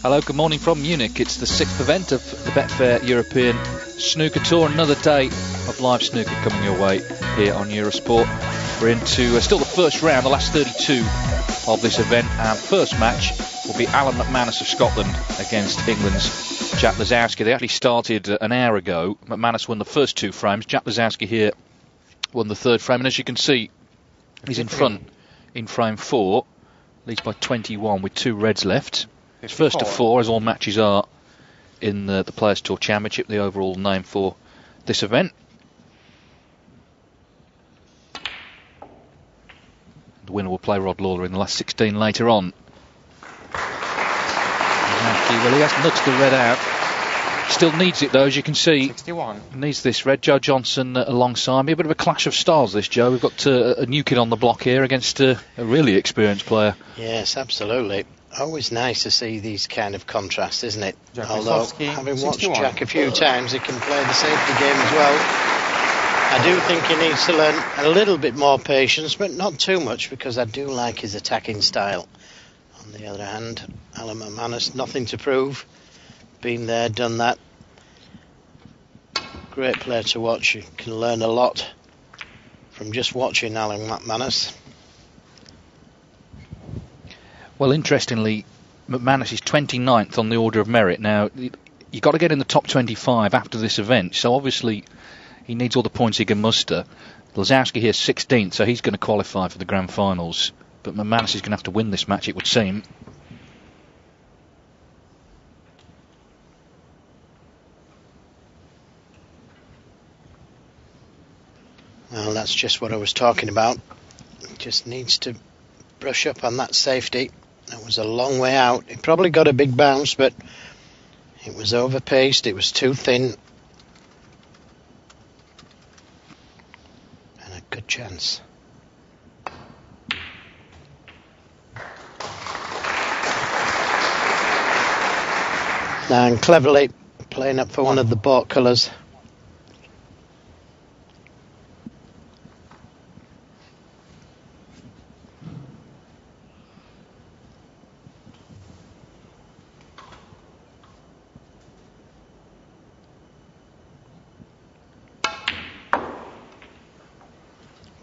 Hello, good morning from Munich. It's the 6th event of the Betfair European Snooker Tour. Another day of live snooker coming your way here on Eurosport. We're into still the first round, the last 32 of this event. Our first match will be Alan McManus of Scotland against England's Jack Lisowski. They actually started an hour ago. McManus won the first two frames. Jack Lisowski here won the third frame. And as you can see, he's in front in frame 4. Leads by 21 with 2 reds left. It's first to 4, as all matches are in the Players' Tour Championship, the overall name for this event. The winner will play Rod Lawler in the last 16 later on. Well, he has nudged the red out. Still needs it though, as you can see. 61. Needs this red. Joe Johnson alongside me. A bit of a clash of styles this, Joe. We've got a new kid on the block here against a really experienced player. Yes, absolutely. Always nice to see these kind of contrasts, isn't it? Jack Although, Lisowski, having watched 61. Jack a few times, he can play the safety game as well. I do think he needs to learn a little bit more patience, but not too much, because I do like his attacking style. On the other hand, Alan McManus, nothing to prove. Been there, done that. Great player to watch. You can learn a lot from just watching Alan McManus. Well, interestingly, McManus is 29th on the order of merit. Now, you've got to get in the top 25 after this event, so obviously he needs all the points he can muster. Lisowski here 16th, so he's going to qualify for the grand finals. But McManus is going to have to win this match, it would seem. Well, that's just what I was talking about. Just needs to brush up on that safety. That was a long way out. He probably got a big bounce, but it was overpaced. It was too thin. And a good chance. And cleverly playing up for one of the bought colours.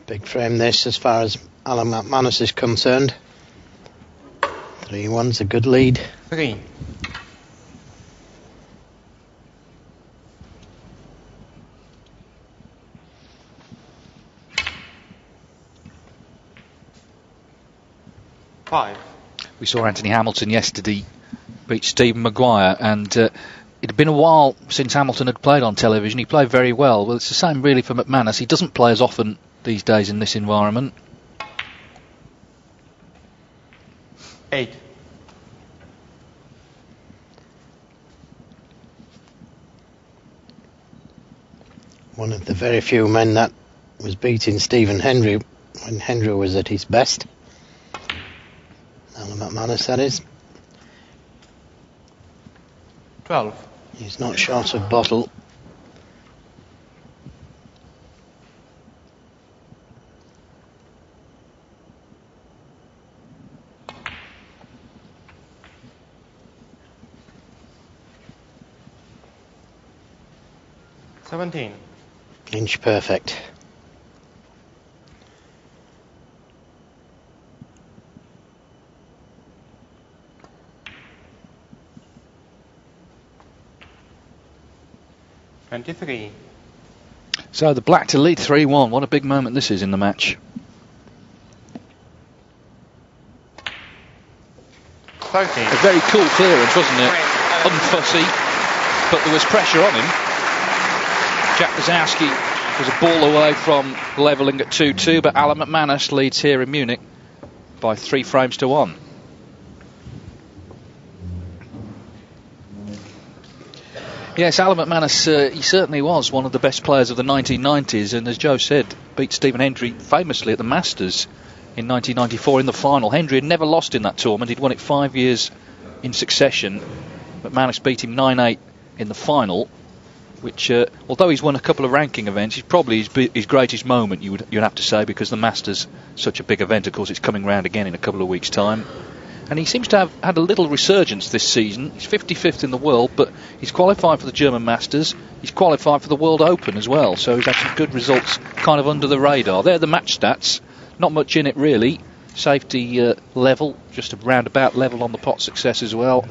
Big frame this as far as Alan McManus is concerned. 3-1's a good lead. 3. We saw Anthony Hamilton yesterday beat Stephen Maguire, and it had been a while since Hamilton had played on television. He played very well. Well, it's the same really for McManus. He doesn't play as often these days in this environment. 8. One of the very few men that was beating Stephen Hendry when Hendry was at his best. Alan McManus, that is. 12. He's not short of bottle. $17. Inch perfect. $23. So the black to lead 3-1. What a big moment this is in the match. 13. A very cool clearance, wasn't it? Unfussy, but there was pressure on him. Jack Lisowski was a ball away from levelling at 2-2, but Alan McManus leads here in Munich by 3 frames to 1. Yes, Alan McManus, he certainly was one of the best players of the 1990s, and as Joe said, beat Stephen Hendry famously at the Masters in 1994 in the final. Hendry had never lost in that tournament. He'd won it 5 years in succession. McManus beat him 9-8 in the final, which, although he's won a couple of ranking events, is probably his greatest moment, you'd have to say, because the Masters such a big event. Of course, it's coming round again in a couple of weeks' time. And he seems to have had a little resurgence this season. He's 55th in the world, but he's qualified for the German Masters. He's qualified for the World Open as well. So he's had some good results kind of under the radar. They're the match stats. Not much in it really. Safety level, just a roundabout level on the pot success as well.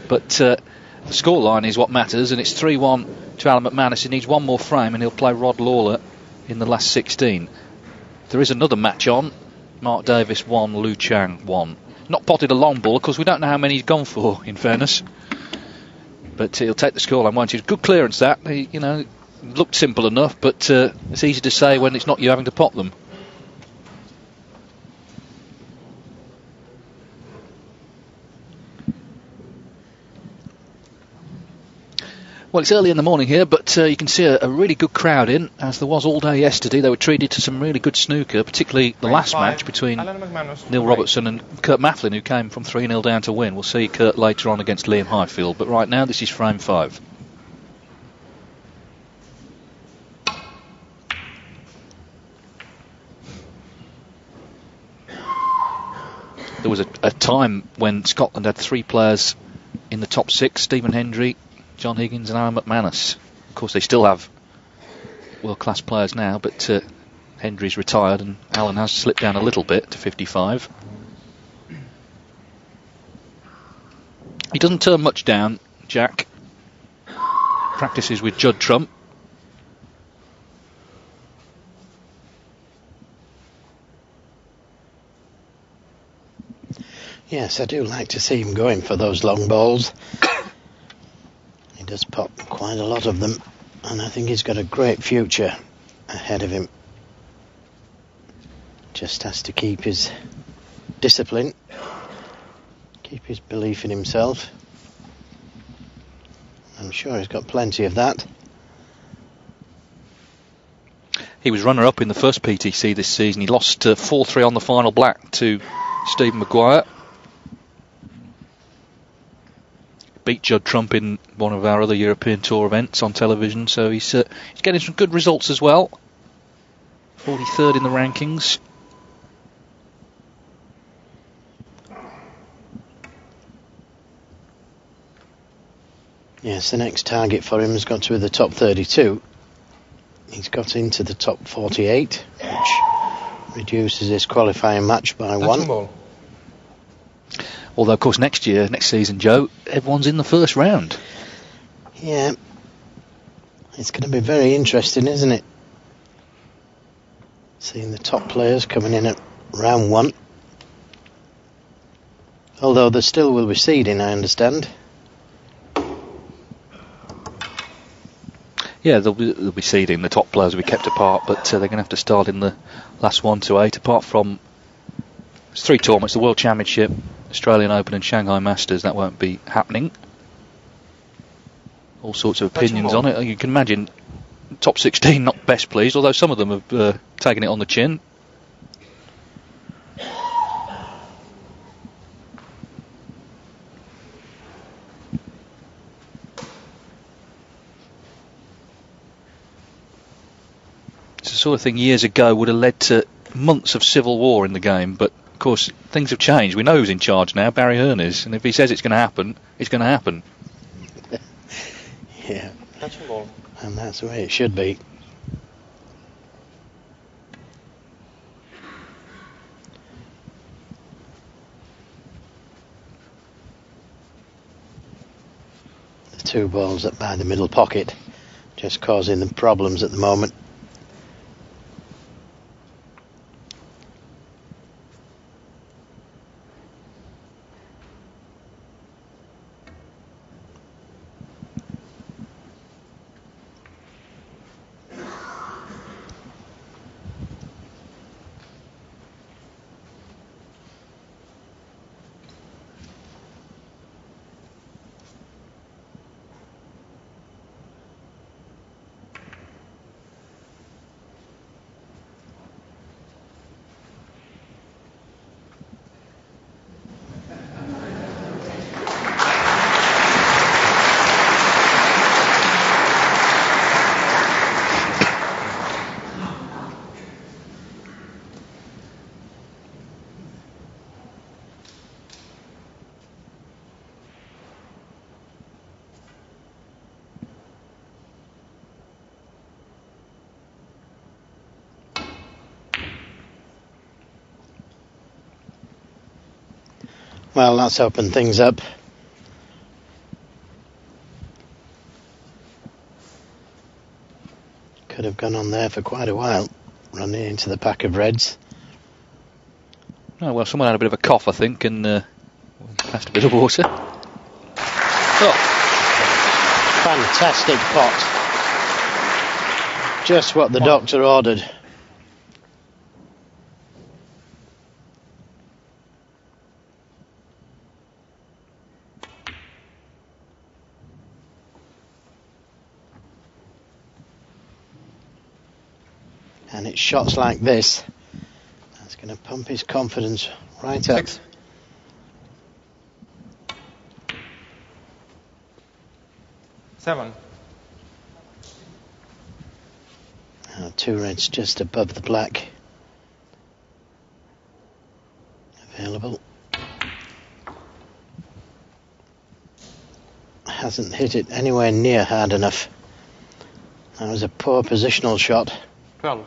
But the scoreline is what matters, and it's 3-1 to Alan McManus. He needs one more frame and he'll play Rod Lawler in the last 16. There is another match on. Mark Davis 1, Liu Chang 1. Not potted a long ball, because we don't know how many he's gone for, in fairness. But he'll take the scoreline, won't he? Good clearance, that. He, looked simple enough, but it's easy to say when it's not you having to pot them. Well, it's early in the morning here, but you can see a really good crowd in, as there was all day yesterday. They were treated to some really good snooker, particularly the last match between Neil Robertson and Kurt Mafflin, who came from 3-0 down to win. We'll see Kurt later on against Liam Highfield, but right now this is frame 5. There was a time when Scotland had 3 players in the top 6, Stephen Hendry, John Higgins and Alan McManus. Of course, they still have world-class players now, but Hendry's retired and Alan has slipped down a little bit to 55. He doesn't turn much down, Jack. Practices with Judd Trump. Yes, I do like to see him going for those long balls. He does pop quite a lot of them, and I think he's got a great future ahead of him. Just has to keep his discipline, keep his belief in himself. I'm sure he's got plenty of that. He was runner-up in the first PTC this season. He lost 4-3 on the final black to Stephen Maguire. Beat Judd Trump in one of our other European Tour events on television, so he's getting some good results as well. 43rd in the rankings. Yes, the next target for him has got to be the top 32. He's got into the top 48, which reduces his qualifying match by 1. Although, of course, next season, Joe, everyone's in the first round. Yeah. It's going to be very interesting, isn't it? Seeing the top players coming in at round 1. Although there still will be seeding, I understand. Yeah, they'll be seeding. The top players will be kept apart, but they're going to have to start in the last 1 to 8, apart from... It's 3 tournaments, the World Championship, Australian Open and Shanghai Masters. That won't be happening. All sorts of opinions on it. You can imagine top 16 not best pleased, although some of them have taken it on the chin. It's the sort of thing years ago would have led to months of civil war in the game, but of course, things have changed. We know who's in charge now, Barry Hearn is, and if he says it's going to happen, it's going to happen. Yeah. And that's the way it should be. The 2 balls up by the middle pocket, just causing them problems at the moment. Well, that's opened things up. Could have gone on there for quite a while, running into the pack of reds. Oh, well, someone had a bit of a cough, I think, and passed a bit of water. Oh. Fantastic pot. Just what the doctor ordered. And it's shots like this that's going to pump his confidence right up. 6. Seven. 2 reds just above the black. Available. Hasn't hit it anywhere near hard enough. That was a poor positional shot. 12.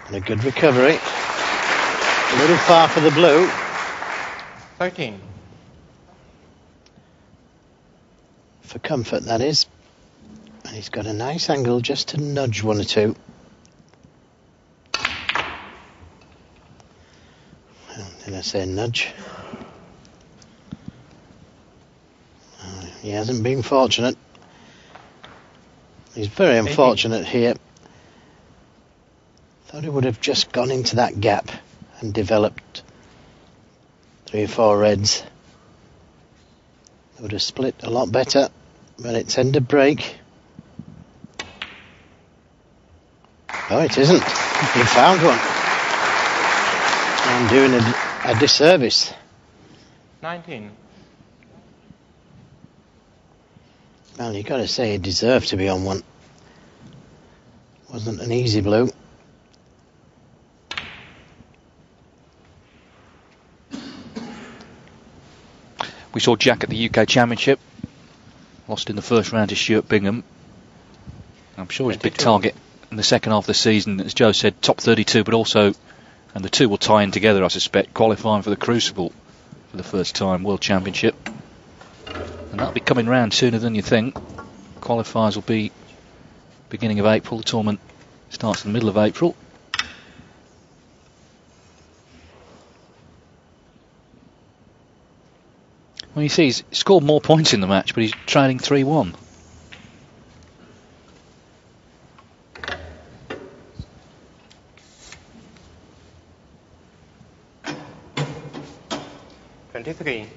And a good recovery. A little far for the blue. 13. For comfort, that is. And he's got a nice angle just to nudge 1 or 2. Well, did I say nudge? He hasn't been fortunate. He's very unfortunate here. Thought he would have just gone into that gap and developed 3 or 4 reds. It would have split a lot better, but it's end of break. Oh, it isn't. He found one. I'm doing a disservice. 19. Well, you've got to say he deserved to be on one. Wasn't an easy blue. We saw Jack at the UK Championship. Lost in the first round to Stuart Bingham. I'm sure his big target in the second half of the season, as Joe said, top 32, but also, and the two will tie in together, I suspect, qualifying for the Crucible for the first time, World Championship. And that'll be coming round sooner than you think. Qualifiers will be beginning of April. The tournament starts in the middle of April. Well, you see, he's scored more points in the match, but he's trailing 3-1. $23.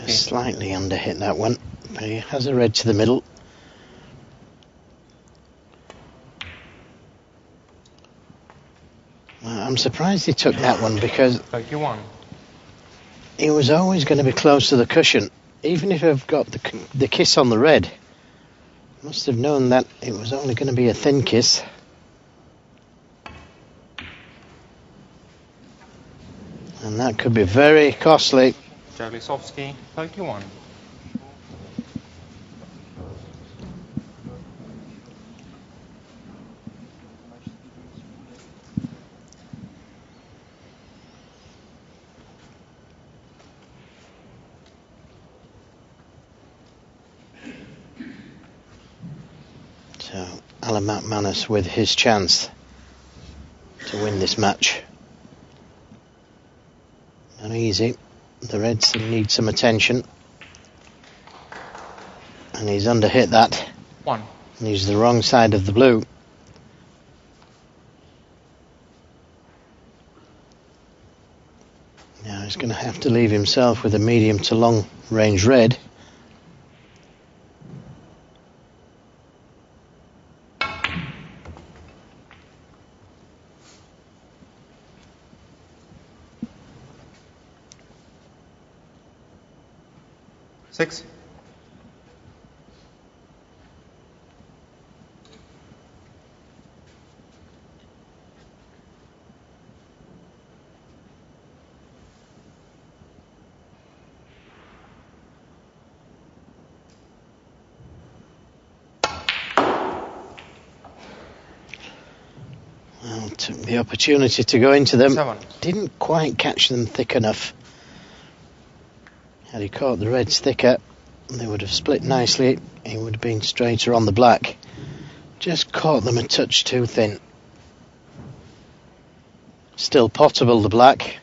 Just slightly under hit that one, but he has a red to the middle. I'm surprised he took that one because 31. he was always going to be close to the cushion. Even if I've got the kiss on the red, must have known that it was only going to be a thin kiss. And that could be very costly. Jaglisowski, 31. So, Alan McManus with his chance to win this match. Not easy. The Reds need some attention. And he's underhit that. 1. And he's the wrong side of the blue. Now he's going to have to leave himself with a medium to long range red. Six. Well, took the opportunity to go into them. 7. Didn't quite catch them thick enough. Had he caught the reds thicker, they would have split nicely. He would have been straighter on the black. Just caught them a touch too thin. Still potable, the black,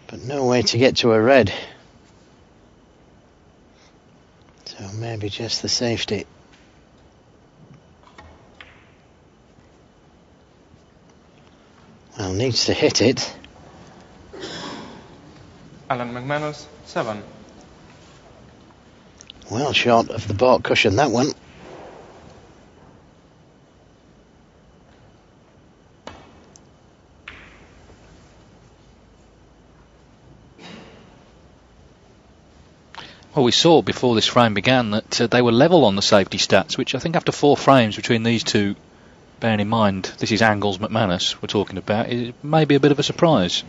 but no way to get to a red. So maybe just the safety. Well, needs to hit it. Alan McManus, 7. Well short of the baulk cushion, that one. Well, we saw before this frame began that they were level on the safety stats, which I think after 4 frames between these two, bearing in mind this is Angles McManus we're talking about, it may be a bit of a surprise.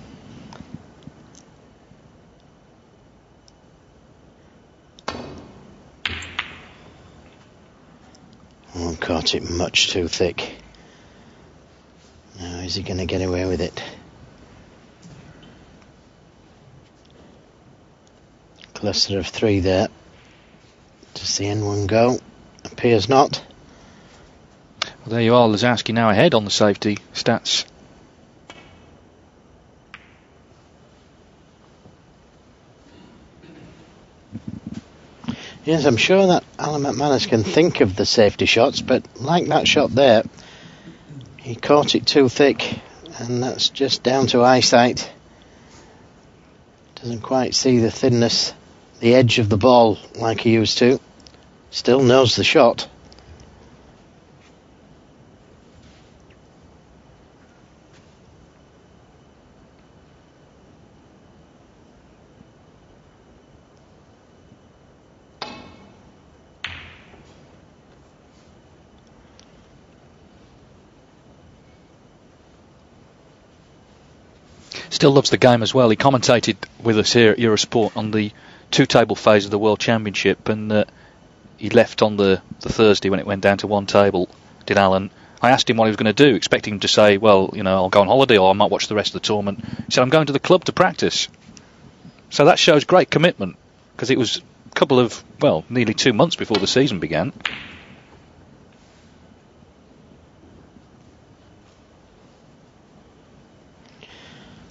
Oh, caught it much too thick. Now, is he going to get away with it? Cluster of 3 there. Does the N1 go? Appears not. Well, there you are, Lazowski now ahead on the safety stats. Yes, I'm sure that Alan McManus can think of the safety shots, but like that shot there, he caught it too thick, and that's just down to eyesight. Doesn't quite see the thinness, the edge of the ball like he used to. Still knows the shot. Still loves the game as well. He commentated with us here at Eurosport on the 2-table phase of the World Championship, and he left on the Thursday when it went down to 1 table, did Alan. I asked him what he was going to do, expecting him to say, well, you know, I'll go on holiday or I might watch the rest of the tournament. He said, I'm going to the club to practice. So that shows great commitment, because it was a couple of, well, nearly 2 months before the season began.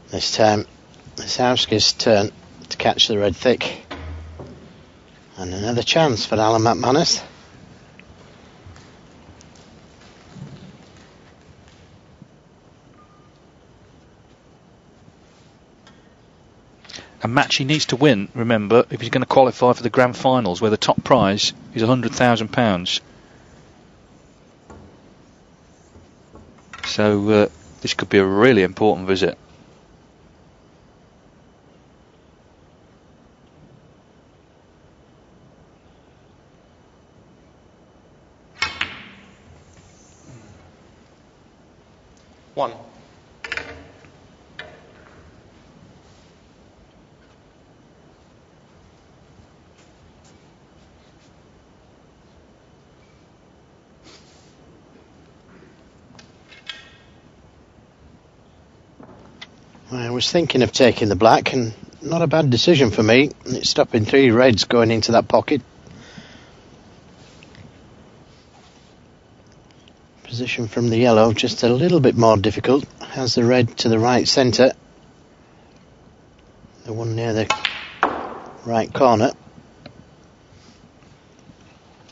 This time, Lazowski's turn to catch the red thick. And another chance for Alan McManus. A match he needs to win, remember, if he's going to qualify for the grand finals, where the top prize is £100,000. So this could be a really important visit. One. I was thinking of taking the black, and not a bad decision for me. It's stopping 3 reds going into that pocket. Position from the yellow just a little bit more difficult. Has the red to the right centre, the one near the right corner,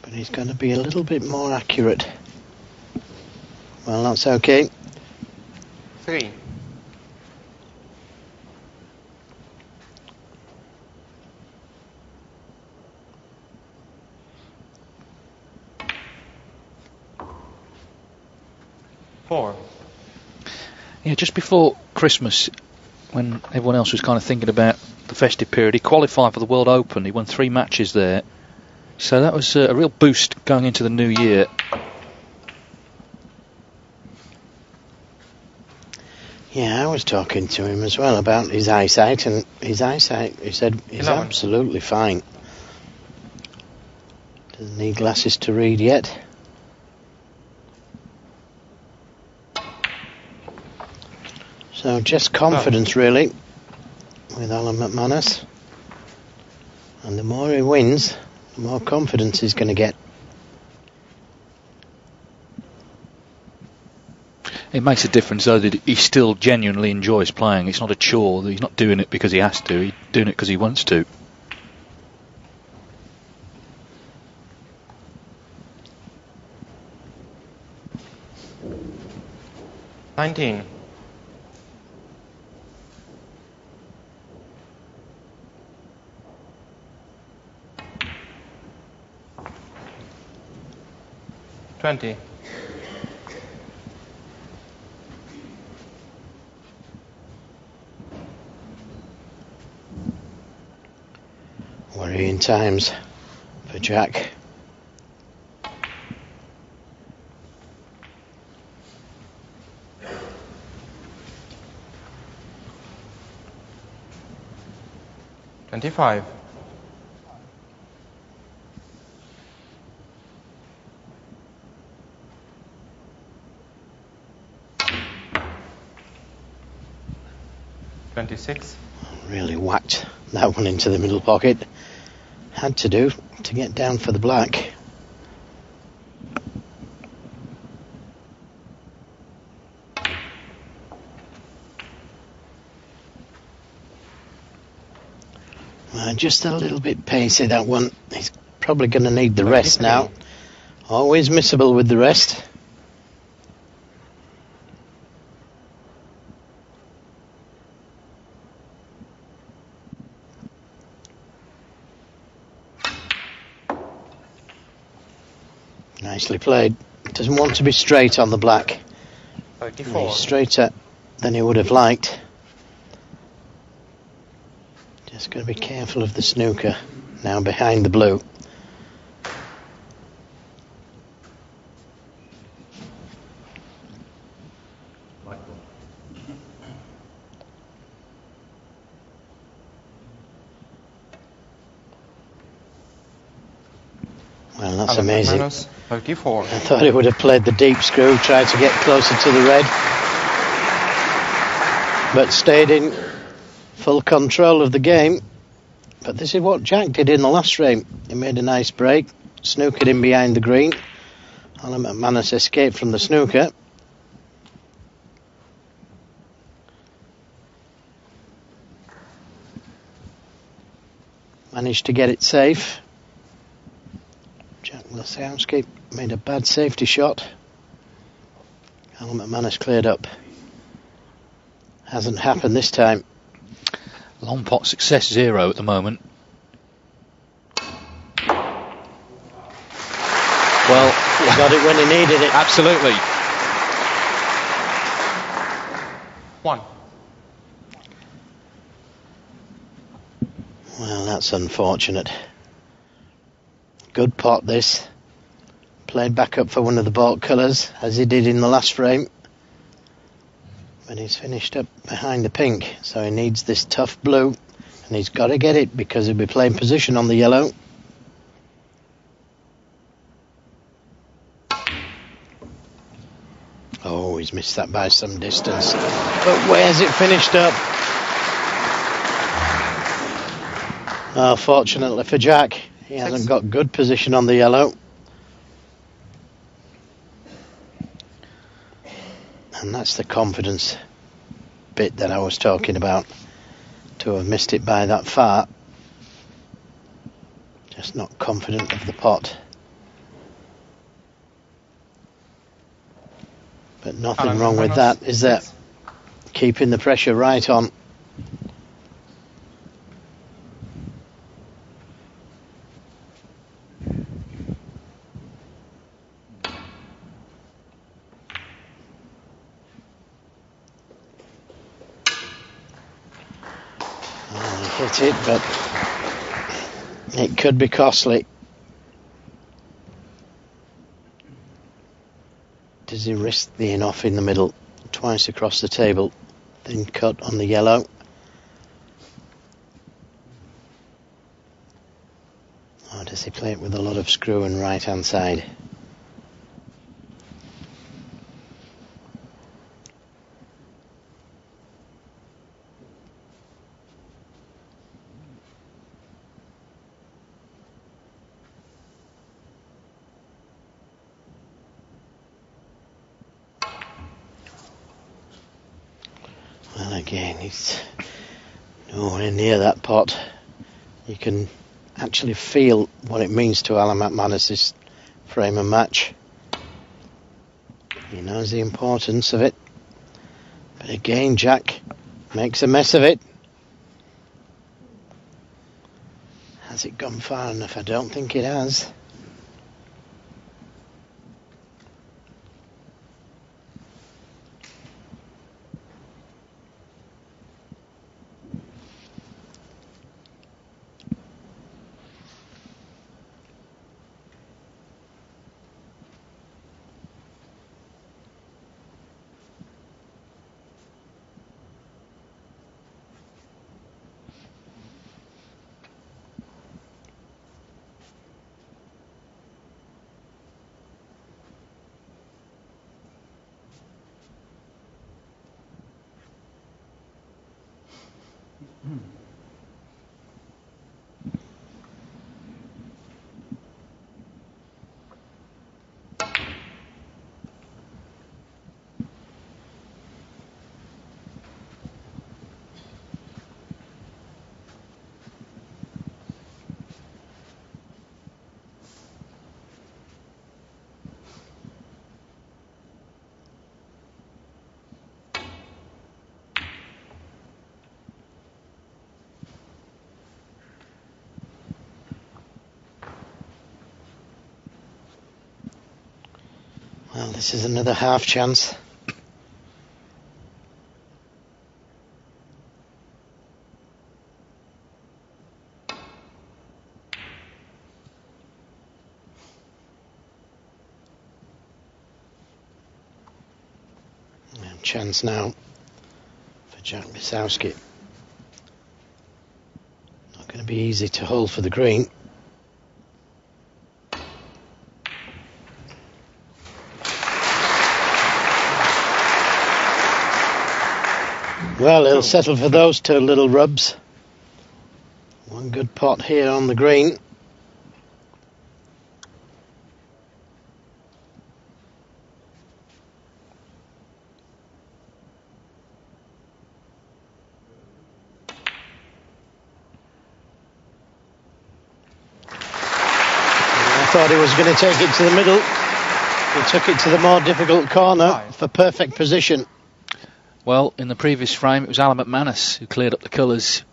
but he's going to be a little bit more accurate. Well, that's okay. 3. Four. Yeah, just before Christmas, when everyone else was kind of thinking about the festive period, he qualified for the World Open. He won 3 matches there. So that was a real boost going into the new year. Yeah, I was talking to him as well about his eyesight, and his eyesight, he said, is 11. absolutely fine. Doesn't need glasses to read yet. So just confidence really with Alan McManus. And the more he wins, the more confidence he's going to get. It makes a difference though that he still genuinely enjoys playing. It's not a chore. He's not doing it because he has to. He's doing it because he wants to. $19. 20. Worrying times for Jack. $25. 26. Really whacked that one into the middle pocket. Had to do to get down for the black. Just a little bit pacey, that one. He's probably going to need the rest now. Always missable with the rest. Nicely played. Doesn't want to be straight on the black. 34. He's straighter than he would have liked. Just got to be careful of the snooker now behind the blue. Well, that's Alan amazing. McManus, 34. I thought he would have played the deep screw, tried to get closer to the red, but stayed in full control of the game. But this is what Jack did in the last frame. He made a nice break, snookered in behind the green. Alan McManus escaped from the snooker. Managed to get it safe. Jack Lasowski made a bad safety shot. Alan McManus cleared up. Hasn't happened this time. Long pot success 0 at the moment. Well, He got it when he needed it. absolutely. 1. Well, that's unfortunate. Good pot this. Played back up for one of the baulk colours, as he did in the last frame. But he's finished up behind the pink, so he needs this tough blue. And he's got to get it, because he'll be playing position on the yellow. Oh, he's missed that by some distance. But where's it finished up? Oh, fortunately for Jack, he hasn't got good position on the yellow. And that's the confidence bit that I was talking about. To have missed it by that far. Just not confident of the pot. But nothing wrong with that, is there? Keeping the pressure right on. Hit it, but it could be costly. Does he risk being off in the middle? Twice across the table, then cut on the yellow. Or does he play it with a lot of screw and right hand side? Well, again, he's nowhere near that pot. You can actually feel what it means to Alan McManus' frame and match. He knows the importance of it. But again, Jack makes a mess of it. Has it gone far enough? I don't think it has. Well, this is another half chance. And chance now for Jack Lisowski. Not going to be easy to hold for the green. Well, he'll settle for those two little rubs. One good pot here on the green. I thought he was going to take it to the middle. He took it to the more difficult corner for perfect position. Well, in the previous frame, it was Alan McManus who cleared up the colours.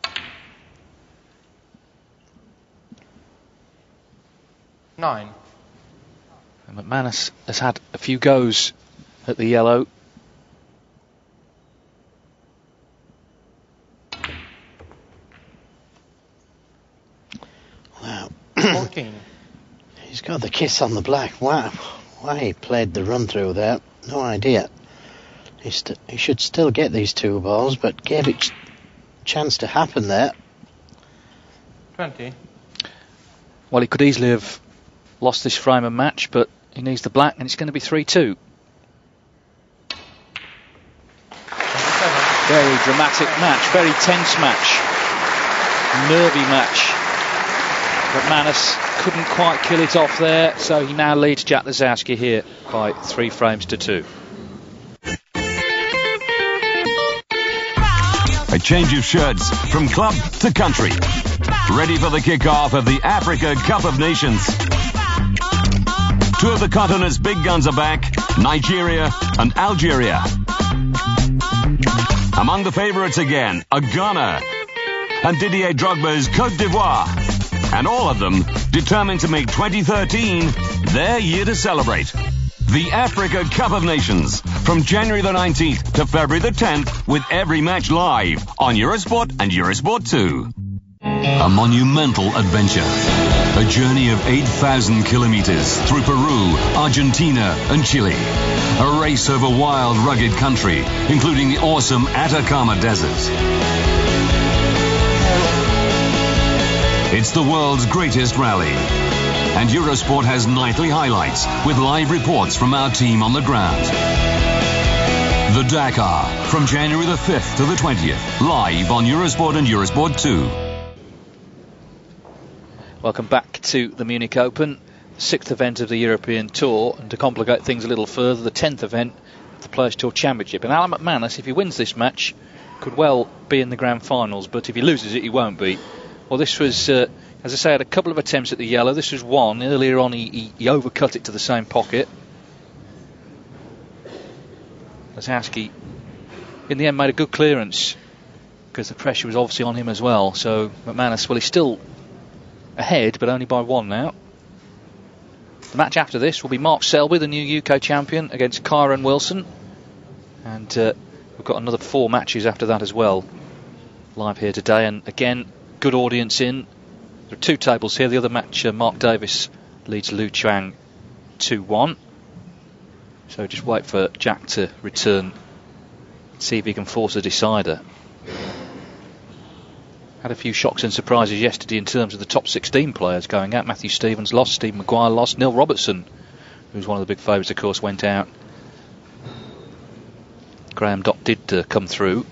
Nine. And McManus has had a few goes at the yellow. Wow. 14. He's got the kiss on the black. Wow. Why he played the run through there, no idea. He should still get these two balls, but gave it chance to happen there. 20. Well, he could easily have lost this frame and match, but he needs the black, and it's going to be 3-2. 27. Very dramatic match, very tense match, nervy match. McManus couldn't quite kill it off there, so he now leads Jack Lisowski here by 3 frames to 2. A change of shirts from club to country. Ready for the kick-off of the Africa Cup of Nations. 2 of the continent's big guns are back, Nigeria and Algeria. Among the favourites again are Ghana and Didier Drogba's Côte d'Ivoire. And all of them determined to make 2013 their year to celebrate. The Africa Cup of Nations from January the 19th to February the 10th with every match live on Eurosport and Eurosport 2. A monumental adventure. A journey of 8,000 kilometers through Peru, Argentina and Chile. A race over wild, rugged country, including the awesome Atacama Desert. It's the world's greatest rally. And Eurosport has nightly highlights with live reports from our team on the ground. The Dakar from January the 5th to the 20th, live on Eurosport and Eurosport 2. Welcome back to the Munich Open, the 6th event of the European Tour, and to complicate things a little further, the 10th event of the Players Tour Championship. And Alan McManus, if he wins this match, could well be in the grand finals, but if he loses it, he won't be. Well, this was, as I say, had a couple of attempts at the yellow. This was one. Earlier on, he overcut it to the same pocket. Lazowski, in the end, made a good clearance because the pressure was obviously on him as well. So McManus, well, he's still ahead, but only by one now. The match after this will be Mark Selby, the new UK champion, against Kyron Wilson. And we've got another 4 matches after that as well, live here today. And again, good audience in. There are 2 tables here. The other match, Mark Davis leads Lu Chuang 2-1. So just wait for Jack to return, see if he can force a decider. Had a few shocks and surprises yesterday in terms of the top 16 players going out. Matthew Stevens lost, Steve Maguire lost, Neil Robertson, who's one of the big favourites, of course, went out. Graham Dott did come through,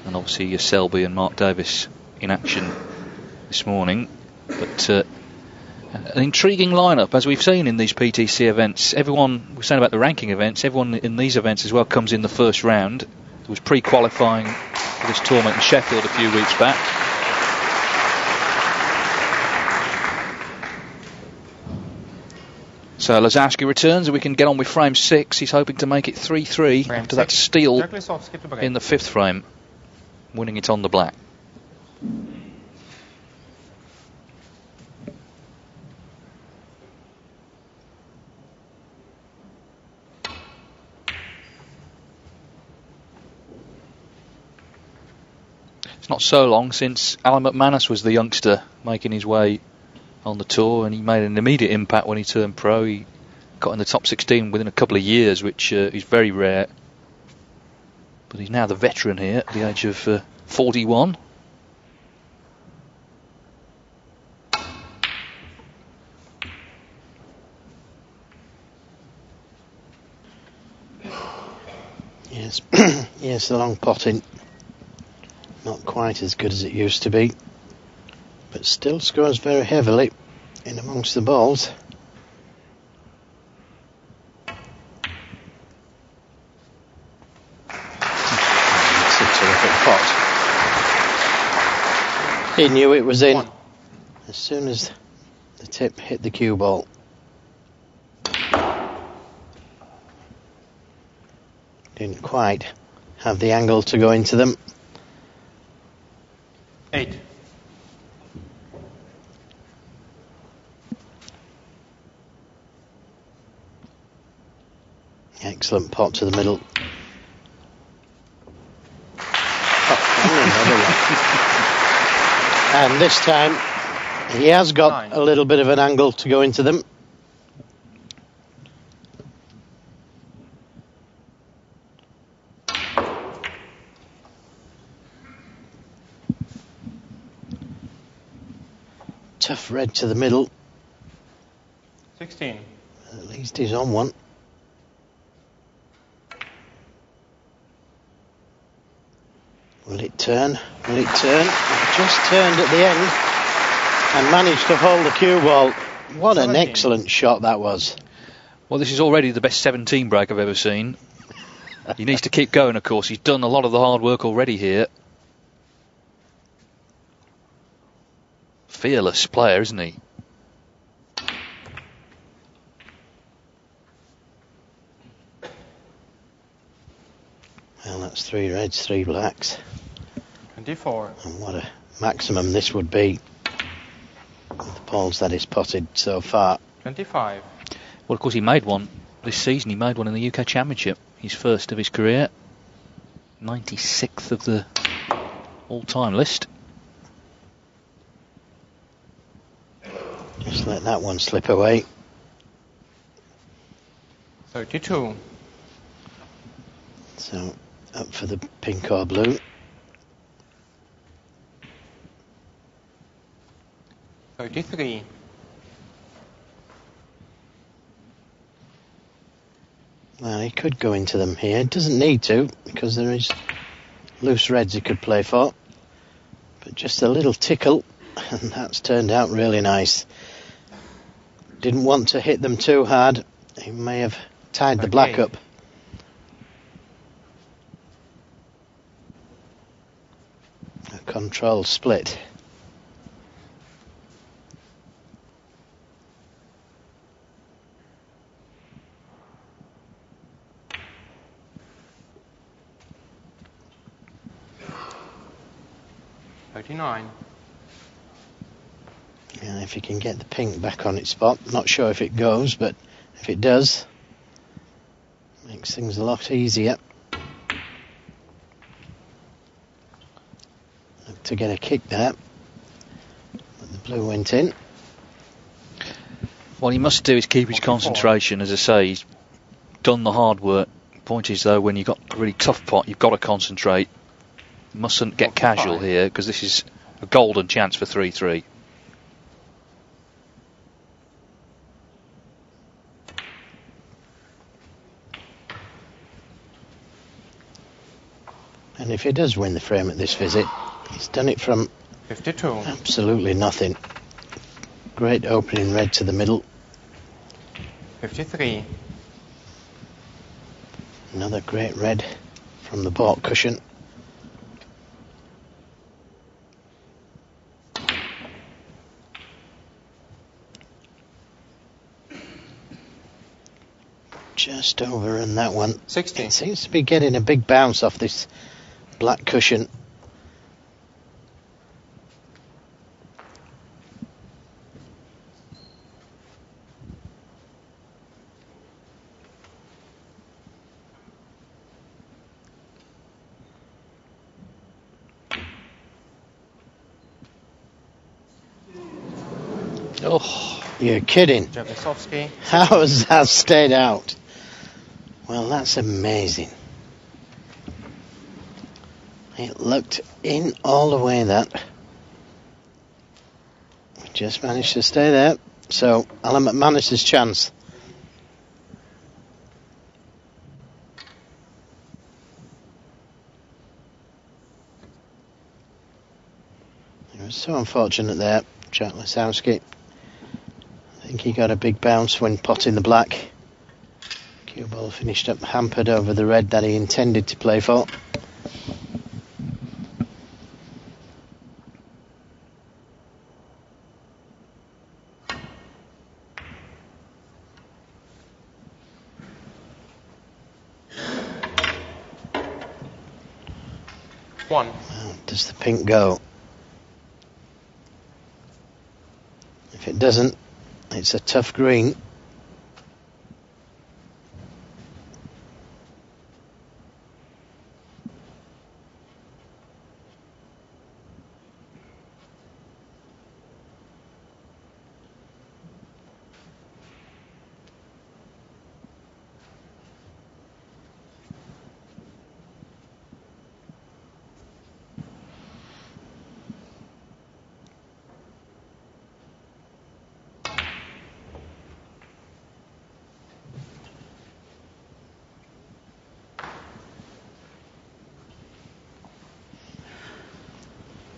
and obviously Selby and Mark Davis in action this morning. But an intriguing lineup, as we've seen in these PTC events. Everyone, we're saying about the ranking events, everyone in these events as well comes in the first round. There was pre-qualifying for this tournament in Sheffield a few weeks back. So Lazowski returns and we can get on with frame 6. He's hoping to make it 3-3 after that steal in the 5th frame, winning it on the black. It's not so long since Alan McManus was the youngster making his way on the tour, and he made an immediate impact when he turned pro. He got in the top 16 within a couple of years, which is very rare. But he's now the veteran here at the age of 41. Yes, yes, the long potting. Not quite as good as it used to be, but still scores very heavily in amongst the balls. It's a terrific pot. He knew it was in as soon as the tip hit the cue ball. Didn't quite have the angle to go into them. 8. Excellent pot to the middle. And this time he has got 9. a little bit of an angle to go into them. Tough red to the middle. 16. At least he's on one. Will it turn? Will it turn? It just turned at the end and managed to hold the cue ball. What 17. An excellent shot that was. Well, this is already the best 17 break I've ever seen. He needs to keep going, of course. He's done a lot of the hard work already here. Fearless player, isn't he? Well, that's 3 reds, 3 blacks. 24. And what a maximum this would be with the balls that he's potted so far. 25. Well, of course, he made one this season. He made one in the UK Championship. His first of his career. 96th of the all-time list. Just let that one slip away. 32. So, up for the pink or blue. 33. Well, he could go into them here. Doesn't need to, because there is loose reds he could play for. But just a little tickle, and that's turned out really nice. Didn't want to hit them too hard. He may have tied the black up. controlled split. $39. And if you can get the pink back on its spot, not sure if it goes, but if it does, makes things a lot easier. Look to get a kick there, but the blue went in. What he must do is keep his concentration. As I say, he's done the hard work. Point is, though, when you've got a really tough pot, you've got to concentrate. Mustn't get casual here, because this is a golden chance for 3-3. And if he does win the frame at this visit, he's done it from 52. absolutely nothing. Great opening red to the middle. 53. Another great red from the baulk cushion. Just overrun that one. 60. It seems to be getting a big bounce off this black cushion. Oh, You're kidding. Jablisowski. How has that stayed out? Well, that's amazing. It looked in all the way, that. Just managed to stay there. So, Alan McManus's chance. It was so unfortunate there, Jablisowski. I think he got a big bounce when potting the black. Cue ball finished up hampered over the red that he intended to play for. One. Well, does the pink go? If it doesn't, it's a tough green.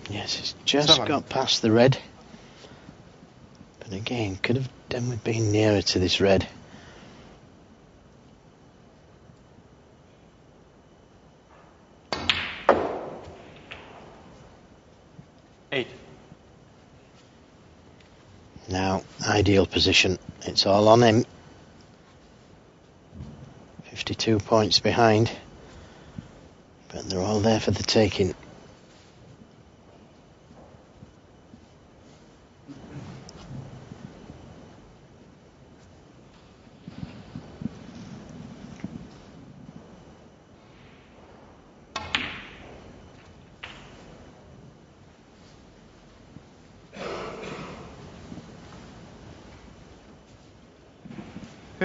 Yes, it's just 7. got past the red. But again, could have done with being nearer to this red. Eight. Now, ideal position. It's all on him. 52 points behind. But they're all there for the taking.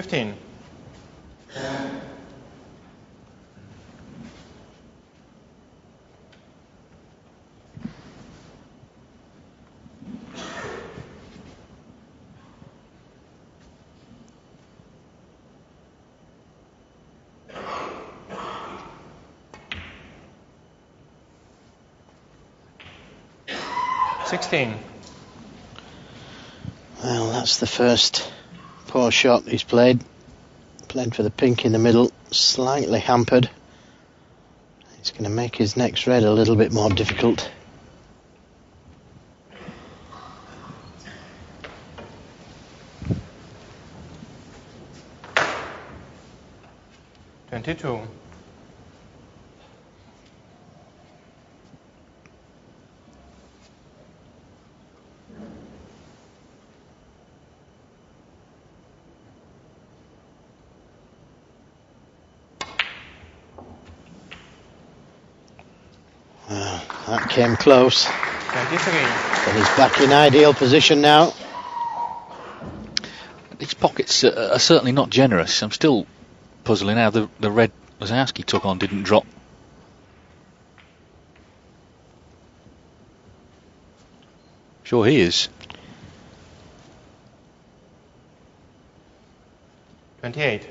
$15. $16. Well, that's the first poor shot he's played. Played for the pink in the middle, slightly hampered. It's going to make his next red a little bit more difficult. 22. That came close. 23. But he's back in ideal position now. These pockets are certainly not generous. I'm still puzzling how the red Lazowski took on didn't drop. Sure he is. 28.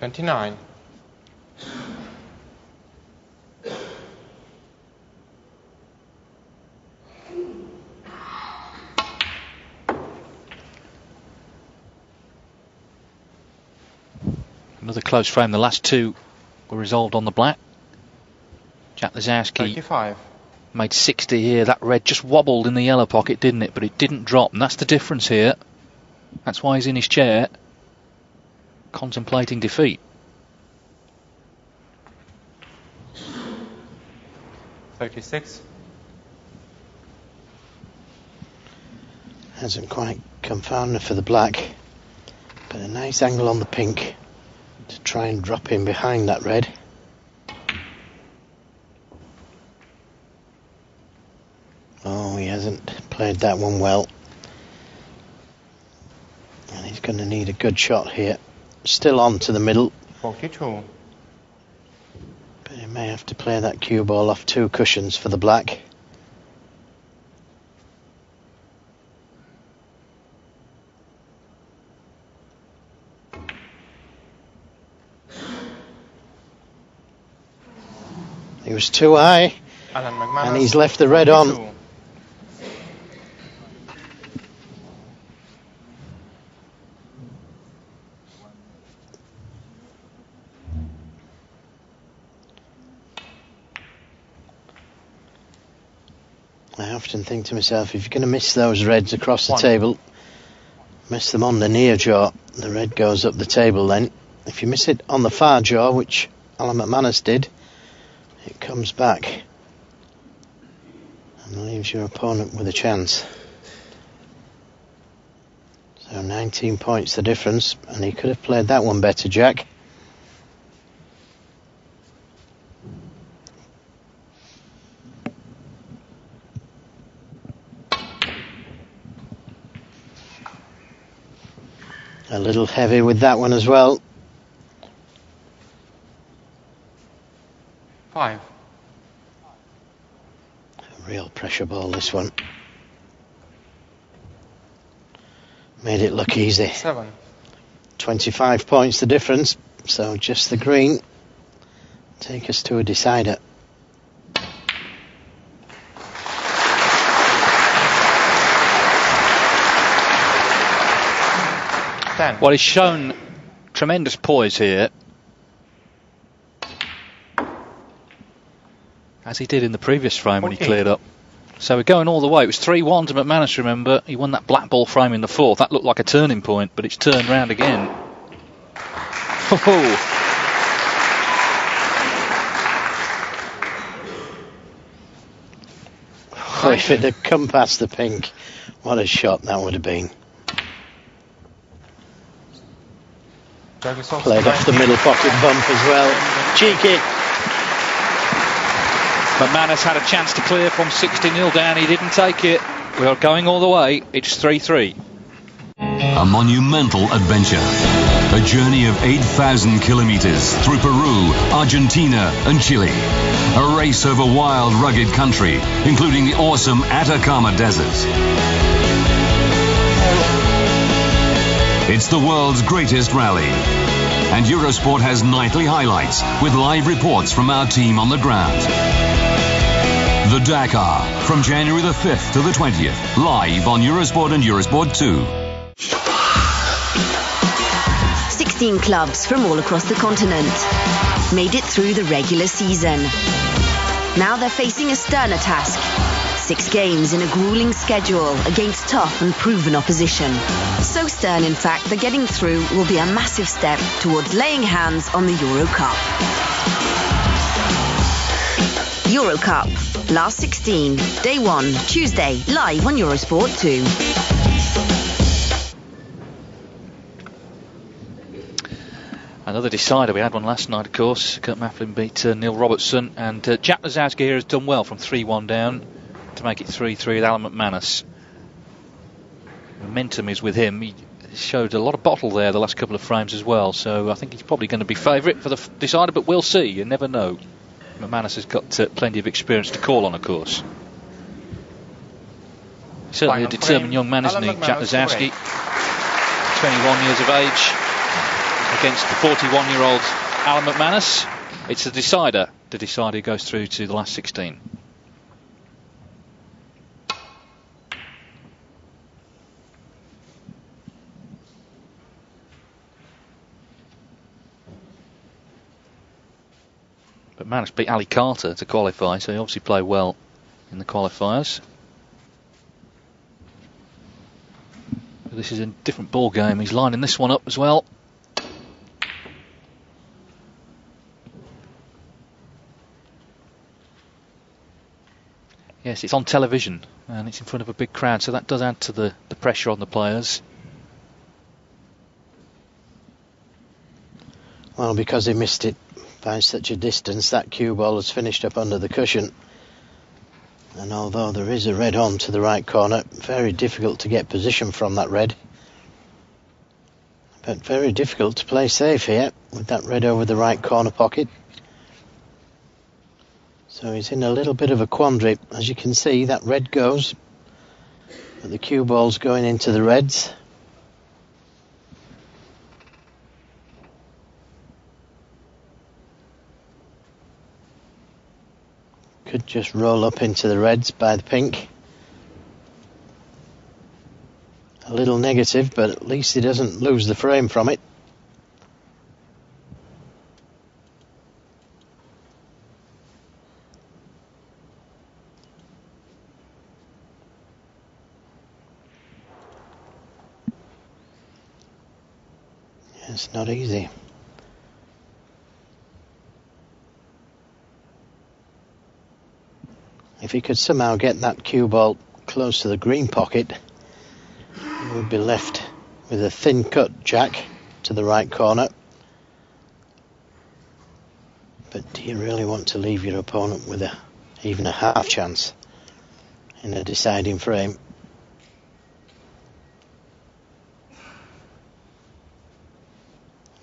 $29. Another close frame. The last two were resolved on the black. Jack Lazowski 35. made 60 here. That red just wobbled in the yellow pocket, didn't it? But it didn't drop, and that's the difference here. That's why he's in his chair, contemplating defeat. 36. Hasn't quite come far enough for the black, but a nice angle on the pink to try and drop in behind that red. Oh, he hasn't played that one well, and he's going to need a good shot here. Still on to the middle, 42. but he may have to play that cue ball off two cushions for the black. He was too high, and he's left the red 42. on. I often think to myself, if you're going to miss those reds across the table, miss them on the near jaw, the red goes up the table then. If you miss it on the far jaw, which Alan McManus did, it comes back and leaves your opponent with a chance. So 19 points the difference, and he could have played that one better, Jack. A little heavy with that one as well. 5. A real pressure ball, this one. Made it look easy. 7. 25 points the difference, so just the green. Take us to a decider. Well, he's shown tremendous poise here, as he did in the previous frame when he cleared up. So we're going all the way. It was 3-1 to McManus, remember. He won that black ball frame in the fourth. That looked like a turning point, but it's turned round again. Oh. Oh, if it had come past the pink, what a shot that would have been. Played off the middle pocket bump as well. Cheeky. McManus had a chance to clear from 60-0 down. He didn't take it. We are going all the way. It's 3-3. A monumental adventure. A journey of 8,000 kilometers through Peru, Argentina and Chile. A race over wild, rugged country, including the awesome Atacama Desert. It's the world's greatest rally. And Eurosport has nightly highlights with live reports from our team on the ground. The Dakar, from January the 5th to the 20th, live on Eurosport and Eurosport 2. 16 clubs from all across the continent made it through the regular season. Now they're facing a sterner task. 6 games in a grueling schedule against tough and proven opposition. So stern, in fact, that getting through will be a massive step towards laying hands on the Euro Cup. Euro Cup, last 16, day 1, Tuesday, live on Eurosport 2. Another decider. We had one last night, of course. Kurt Mafflin beat Neil Robertson, and Jack Lazowski here has done well from 3-1 down to make it 3-3 with Alan McManus. Momentum is with him. He showed a lot of bottle there the last couple of frames as well, so I think he's probably going to be favourite for the decider, but we'll see. You never know. McManus has got plenty of experience to call on, of course. Certainly a determined young man, isn't he, Jack Lazowski? 21 years of age against the 41-year-old Alan McManus. It's the decider. The decider goes through to the last 16. But McManus beat Ali Carter to qualify, so he obviously played well in the qualifiers. But this is a different ball game. He's lining this one up as well. Yes, it's on television and it's in front of a big crowd, so that does add to the pressure on the players. Well, because he missed it by such a distance, that cue ball has finished up under the cushion. And although there is a red on to the right corner, very difficult to get position from that red. But very difficult to play safe here with that red over the right corner pocket. So he's in a little bit of a quandary. As you can see, that red goes, but the cue ball's going into the reds. Could just roll up into the reds by the pink. A little negative, but at least he doesn't lose the frame from it. It's not easy. If he could somehow get that cue ball close to the green pocket, he would be left with a thin cut jack to the right corner. But do you really want to leave your opponent with even a half chance in a deciding frame?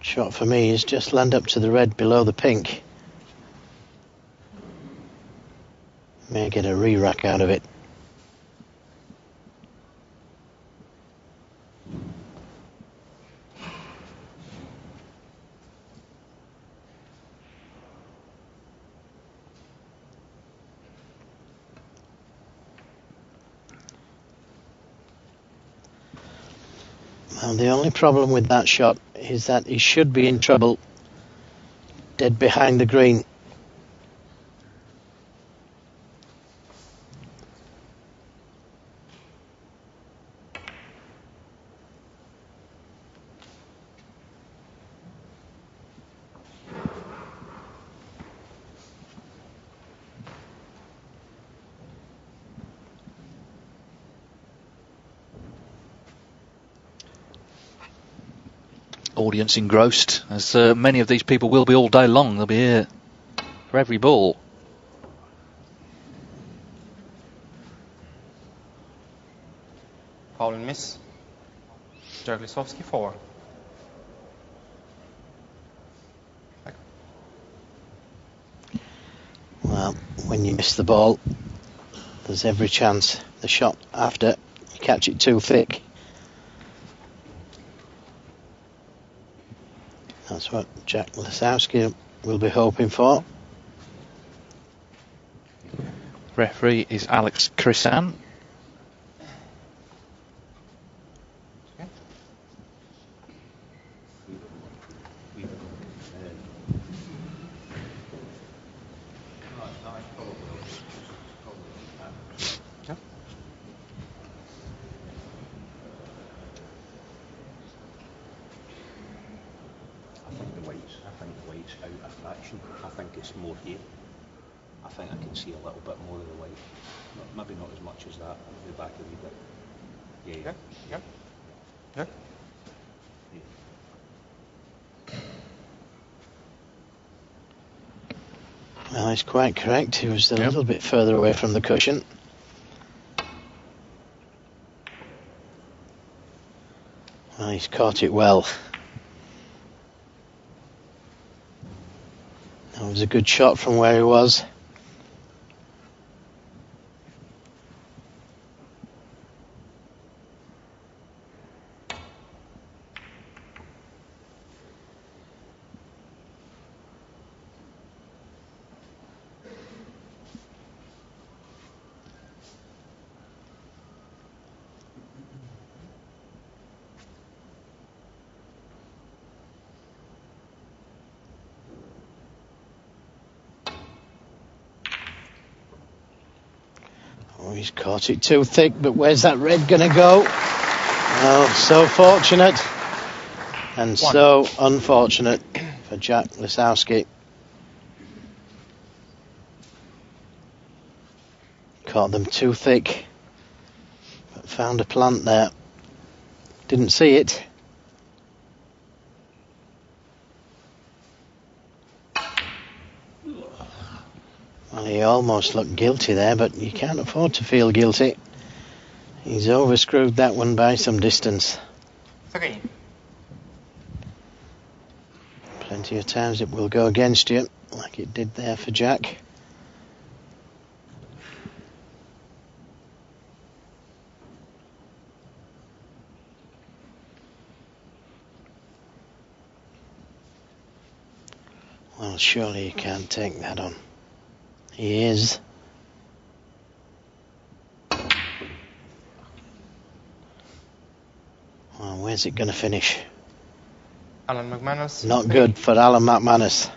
Shot for me is just land up to the red below the pink. May get a re-rack out of it. Well, the only problem with that shot is that he should be in trouble dead behind the green. Audience engrossed, as many of these people will be all day long. They'll be here for every ball. Foul and miss. Jaglisowski 4. Well, when you miss the ball, there's every chance the shot after you catch it too thick. That's what Jack Lazowski will be hoping for. Referee is Alex Krisan. the white's out a fraction. I think it's more here. I think I can see a little bit more of the white. Maybe not as much as that. I'll be back a wee bit. Yeah. Yeah. Yeah. Well, he's quite correct. He was a little bit further away from the cushion. Well, he's caught it well. That was a good shot from where he was. Oh, he's caught it too thick, but where's that red going to go? Oh, so fortunate and so unfortunate for Jack Lisowski. Caught them too thick, but found a plant there. Didn't see it. Well, he almost looked guilty there, but you can't afford to feel guilty. He's overscrewed that one by some distance. 3. Plenty of times it will go against you, like it did there for Jack. Well, surely you can't take that on. He is. Well, where's it going to finish? Alan McManus. Not good for Alan McManus.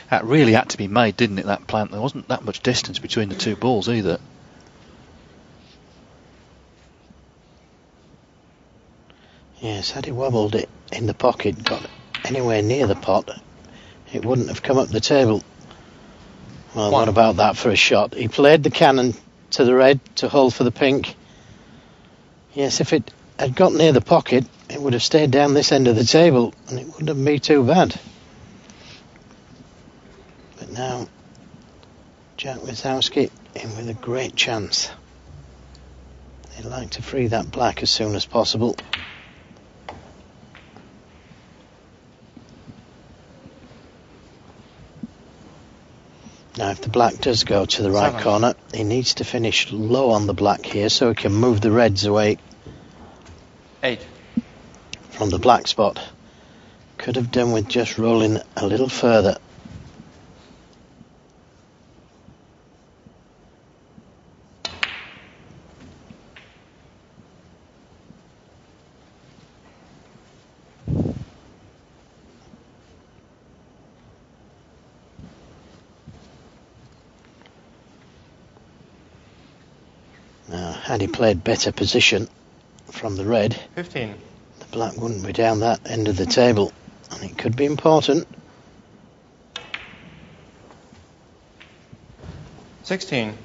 That really had to be made, didn't it, that plant? There wasn't that much distance between the two balls either. Yes, had he wobbled it in the pocket, got anywhere near the pot, it wouldn't have come up the table. Well, what about that for a shot? He played the cannon to the red to hold for the pink. Yes, if it had got near the pocket, it would have stayed down this end of the table, and it wouldn't have been too bad. But now, Jack Lisowski in with a great chance. He'd like to free that black as soon as possible. Now, if the black does go to the right corner, he needs to finish low on the black here so he can move the reds away 8. from the black spot. Could have done with just rolling a little further. Now, had he played better position from the red, 15. the black wouldn't be down that end of the table, and it could be important. 16.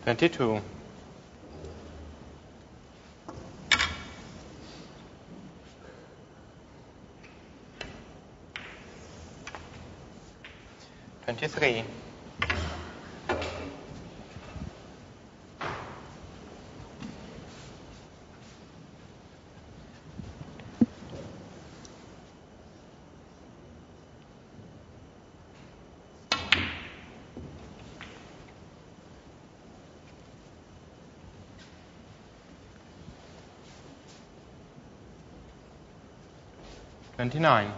Twenty-two. 23. 29.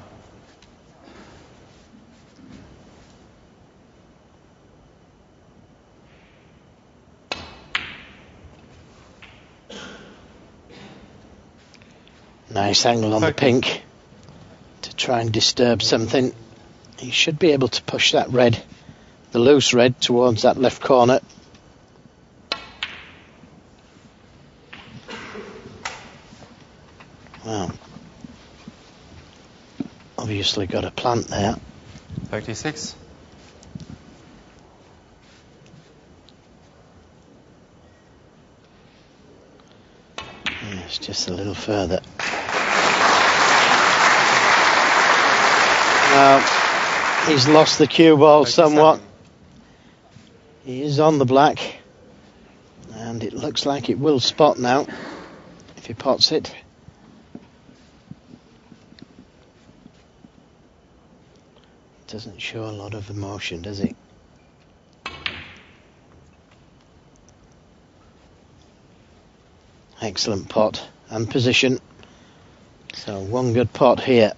Nice angle on the pink to try and disturb something. He should be able to push that red, the loose red, towards that left corner. Well, obviously got a plant there. 36. Yes, just a little further. Now, he's lost the cue ball 37. somewhat. He is on the black, and it looks like it will spot now if he pots it. Doesn't show a lot of emotion, does he? Excellent pot and position. So one good pot here.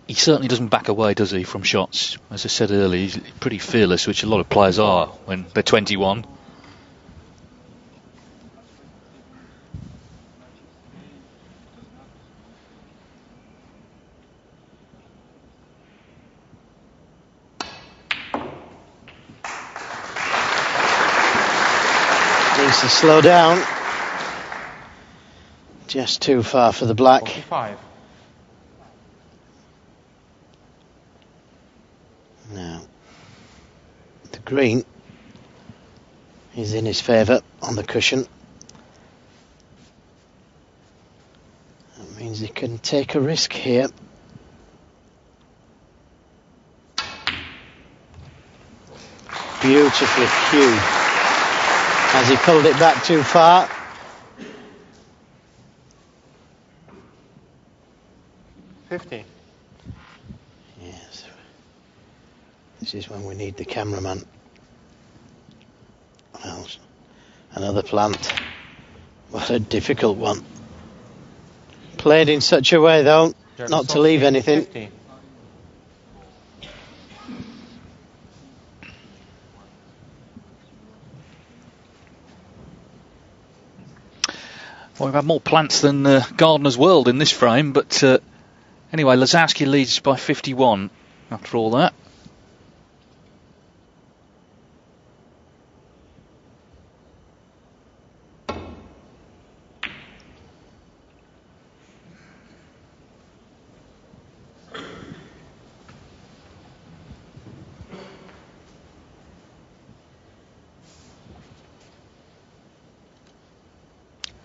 He certainly doesn't back away, does he, from shots? As I said earlier, he's pretty fearless, which a lot of players are when they're 21. Needs to slow down. Just too far for the black. 45. Now, the green is in his favour on the cushion. That means he can take a risk here. Beautifully cued. Has he pulled it back too far? $50. Yes. This is when we need the cameraman. Well, another plant. What a difficult one. Played in such a way, though, not to leave anything. 50. Well, we've had more plants than Gardner's World in this frame, but anyway, Lazowski leads by 51 after all that.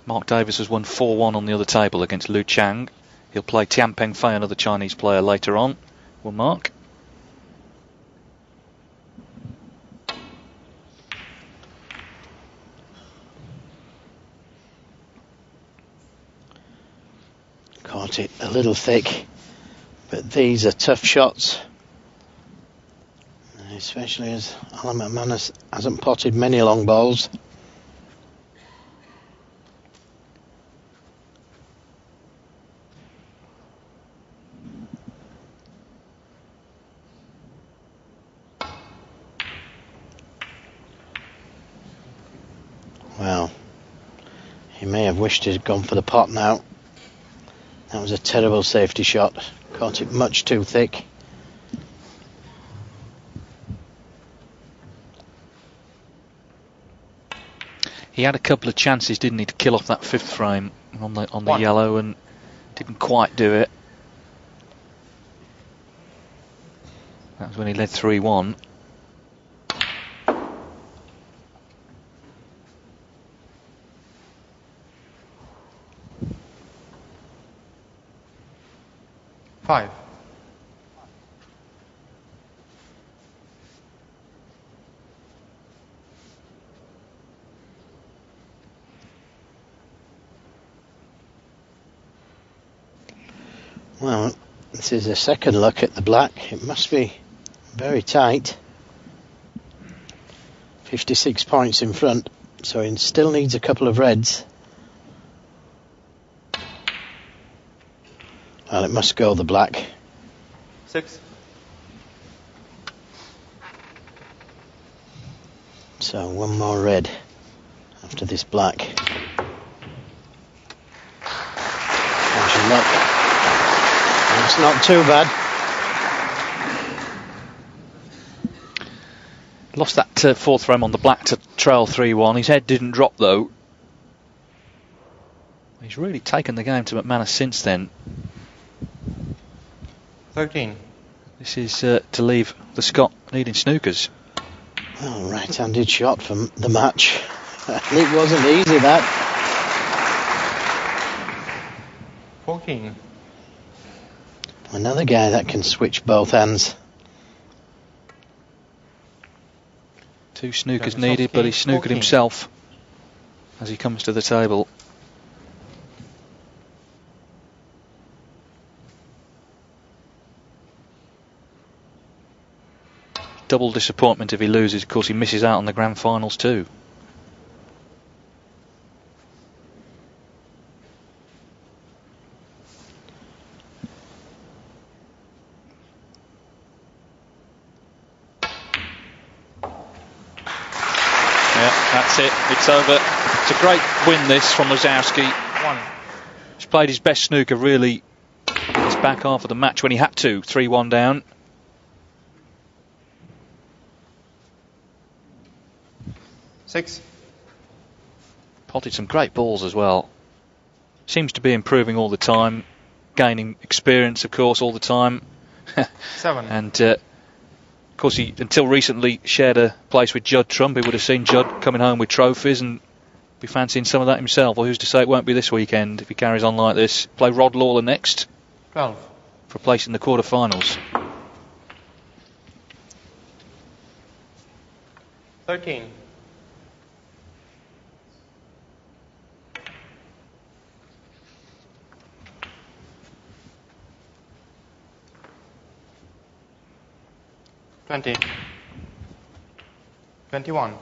Mark Davis has won 4-1 on the other table against Lu Chang. He'll play Tian Pengfei, another Chinese player, later on. Will Mark? Caught it a little thick, but these are tough shots. Especially as Alan McManus hasn't potted many long balls. Well, he may have wished he'd gone for the pot now. That was a terrible safety shot. Caught it much too thick. He had a couple of chances, didn't he, to kill off that fifth frame on the yellow, and didn't quite do it. That was when he led 3-1. $5. Well, this is a second look at the black. It must be very tight. 56 points in front, so he still needs a couple of reds. Well, it must go the black. 6. So one more red after this black. And look. It's not too bad. Lost that fourth frame on the black to trail 3-1. His head didn't drop though. He's really taken the game to McManus since then. 13. This is to leave the Scot needing snookers. Oh, right-handed shot from the match. It wasn't easy, that. 14. Another guy that can switch both hands. 2 snookers needed, but he snookered himself as he comes to the table. Double disappointment if he loses. Of course, he misses out on the grand finals too. That's it, it's over. It's a great win this from Lazowski. He's played his best snooker really in his back half of the match when he had to, 3-1 down. Six. Potted some great balls as well. Seems to be improving all the time, gaining experience of course all the time. 7. And of course, he until recently shared a place with Judd Trump. He would have seen Judd coming home with trophies and be fancying some of that himself. Well, who's to say it won't be this weekend if he carries on like this. Play Rod Lawler next 12. for a place in the quarter-finals. 13. $20. 21.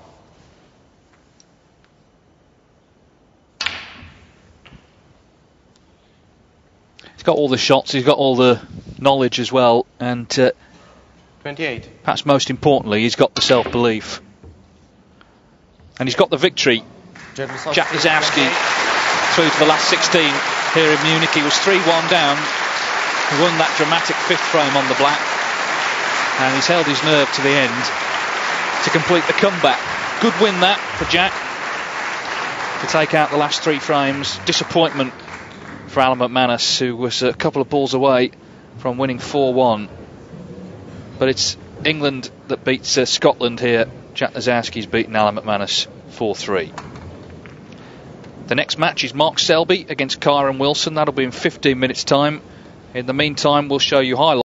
He's got all the shots, he's got all the knowledge as well, and 28. perhaps most importantly, he's got the self-belief. And he's got the victory. Jack Lazowski through to the last 16 here in Munich. He was 3-1 down. He won that dramatic fifth frame on the black. And he's held his nerve to the end to complete the comeback. Good win that for Jack to take out the last 3 frames. Disappointment for Alan McManus, who was a couple of balls away from winning 4-1. But it's England that beats Scotland here. Jack Lazowski's beaten Alan McManus 4-3. The next match is Mark Selby against Kyron Wilson. That'll be in 15 minutes time. In the meantime, we'll show you highlights.